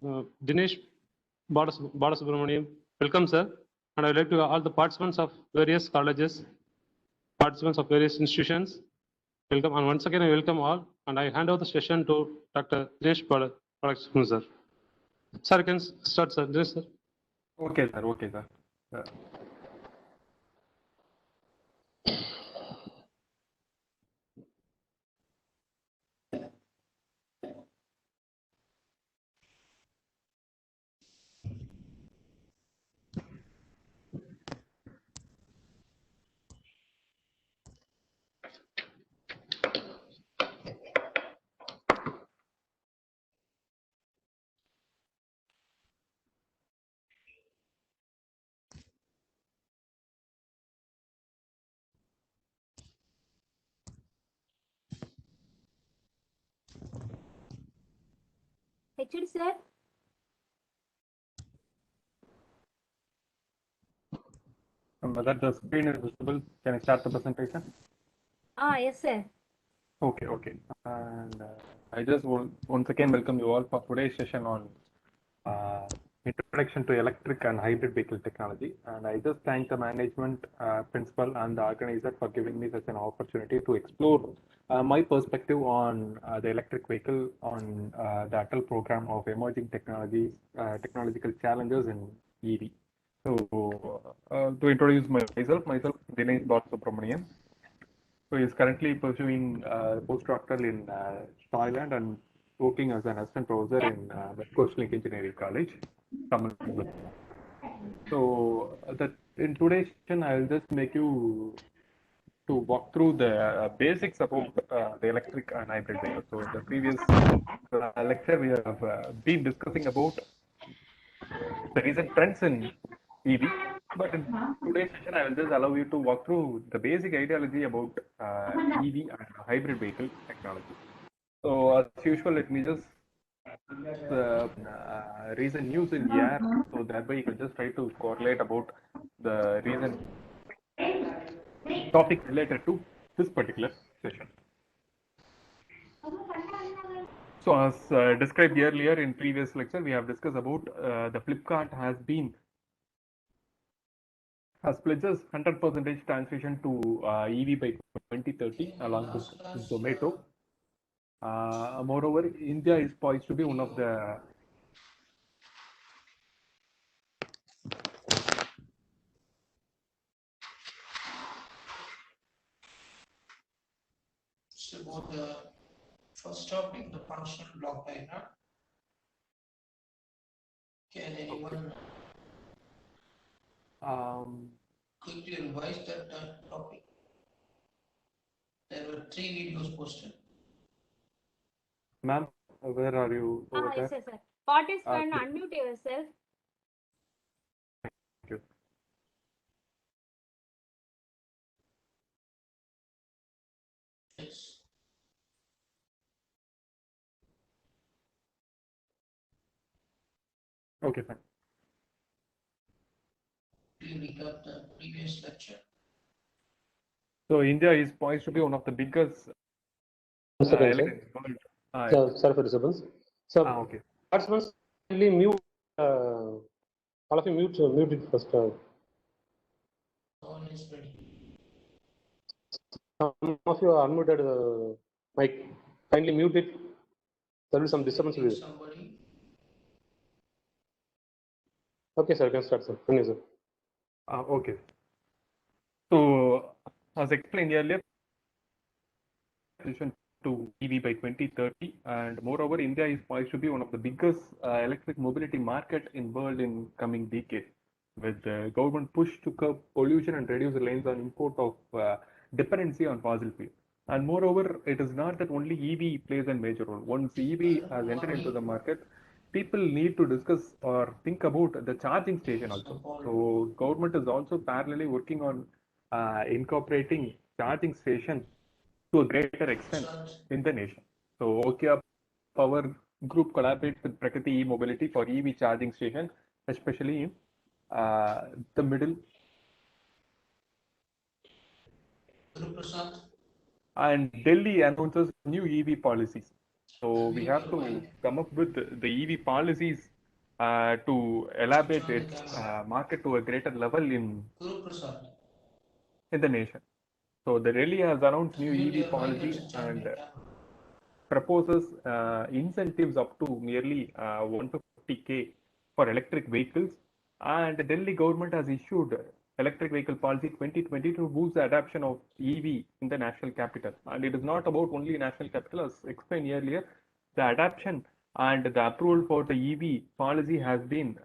Dinesh Balasubramaniam. Welcome, sir. And I would like to all the participants of various colleges, participants of various institutions. Welcome. And once again, I welcome all. And I hand over the session to Dr. Dinesh Balasubramaniam, sir. Sir, you can start, sir. Dinesh, sir. Okay, sir. Okay, sir. HOD sir. Whether the screen is visible, can I start the presentation? Yes, sir. Okay, okay. And I just once again welcome you all for today's session on introduction to electric and hybrid vehicle technology. And I just thank the management, principal, and the organizer for giving me such an opportunity to explore my perspective on the electric vehicle, on the ATAL program of emerging technologies, technological challenges in EV. So, to introduce myself, Dinesh Balasubramanian. So he's currently pursuing postdoctoral in Thailand and working as an assistant professor in West Coast Link Engineering College, Tamil Nadu. So in today's session, I'll just make you to walk through the basics about the electric and hybrid vehicles. So in the previous lecture, we have been discussing about the recent trends in EV. But in today's session, I will just allow you to walk through the basic ideology about EV and hybrid vehicle technology. So as usual, let me just recent news in the air. So thereby you can just try to correlate about the recent topic related to this particular session. So as described earlier in previous lecture, we have discussed about the Flipkart has pledges 100% transition to EV by 2030 along with Zomato. Moreover, India is poised to be one of the So about the first topic, the functional block diagram. Can anyone quickly revise that topic? There were 3 videos posted. Ma'am, where are you over there? Yes, sir. Participant, unmute yourself. Thank you. Yes. Okay, fine. Do you recap the previous lecture? So India is poised to be one of the biggest. Once again, sir. Sorry for disturbance. So, okay. participants, kindly mute. All of you mute it first. All is ready. Some of you are unmuted mic. Kindly mute it. There will be some disturbance with it. Somebody. Okay, sir. You can start, sir. Continue, sir. Okay. So, as explained earlier, transition to EV by 2030, and moreover, India is poised to be one of the biggest electric mobility market in world in coming decade, with the government push to curb pollution and reduce reliance on import of dependency on fossil fuel. And moreover, it is not that only EV plays a major role. Once EV has entered into the market, people need to discuss or think about the charging station also. So government is also parallelly working on incorporating charging station to a greater extent in the nation. So Okia Power Group collaborates with Prakriti E-Mobility for EV charging station, especially in the middle. And Delhi announces new EV policies. So we have to come up with the EV policies to elaborate its market to a greater level Guru Prasad, in the nation. So the Delhi has announced new fuel EV your mic policy and channel and your camera. proposes incentives up to nearly 150K for electric vehicles. And the Delhi government has issued electric vehicle policy 2020 to boost the adoption of EV in the national capital. And it is not about only national capital, as explained earlier. The adoption and the approval for the EV policy has been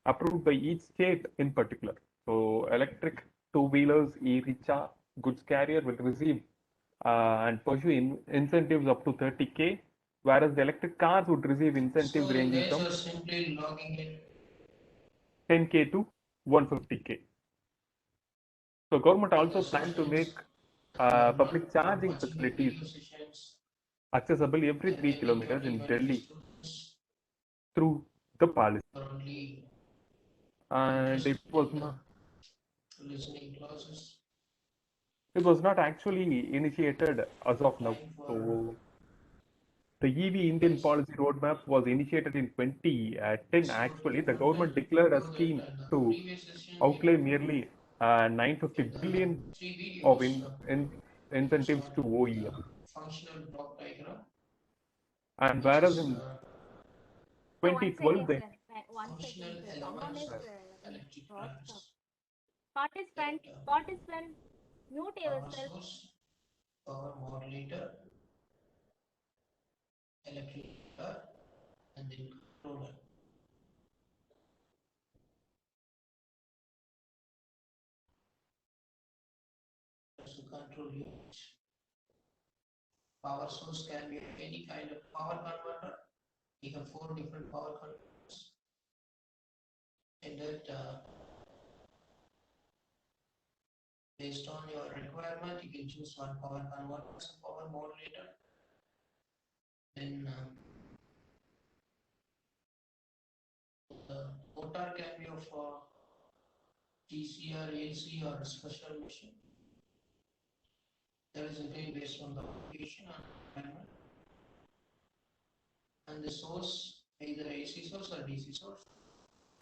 approved by each state in particular. So electric two-wheelers, e-rickshaw, goods carrier will receive and pursue incentives up to 30K, whereas the electric cars would receive incentives So you ranging guys from are simply logging in 10K to 150K. So government with the also plan to make sessions and you are public not charging watching the facilities video sessions, accessible every 3 attending kilometers 20, in 20 Delhi students through the policy. are only And interested in listening classes. it was not actually initiated as of now. Time for So the EV Indian guys. policy roadmap was initiated in 2010. So to Actually, the implement government declared a for that scheme and the to previous session we outlay have nearly 950 in the billion 3 videos of incentives to starting with the OEM. functional block diagram, And which whereas is in So one 2012, second, the sir. One functional second, sir. Someone elements is of electric crossed up. drives. Participant, That participant, mute power yourself. source, power modulator, electric motor, and then controller. To control unit. Power source can be any kind of power converter. We have 4 different power converters. And that based on your requirement, you can choose one power converter as a power modulator. Then the motor can be of DC or AC or a special machine. That is again based on the application and requirement. And the source, either AC source or DC source.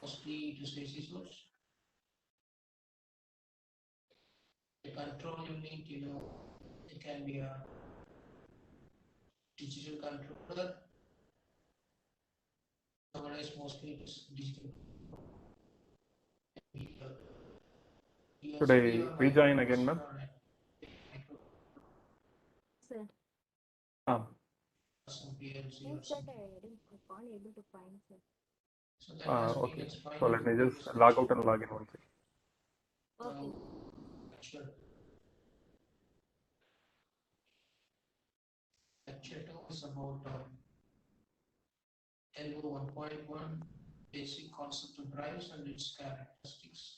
Mostly it is AC source. The control unit, it can be a digital controller. Nowadays, mostly it is digital. should I rejoin again, ma'am? Sir, Ah, Some PLC or means that something. I can't able to find, sir. So that has been okay. explained So in let the me previous just log out section. and log in once again. Okay. Lecture. Lecture 2 is about LO 1.1, basic concept of drives and its characteristics.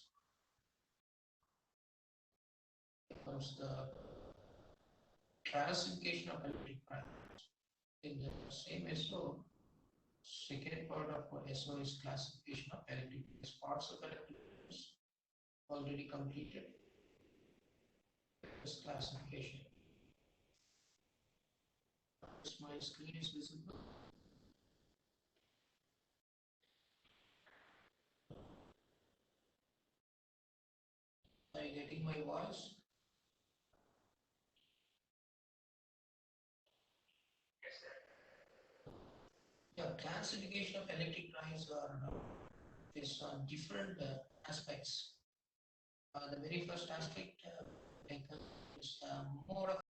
Comes the classification of electric drives. In the same SO, second part of SO is classification of electric parts of electric drives already completed. This classification. My screen is visible. Are you getting my voice? Yeah, classification of electric drives are based on different aspects. The very first aspect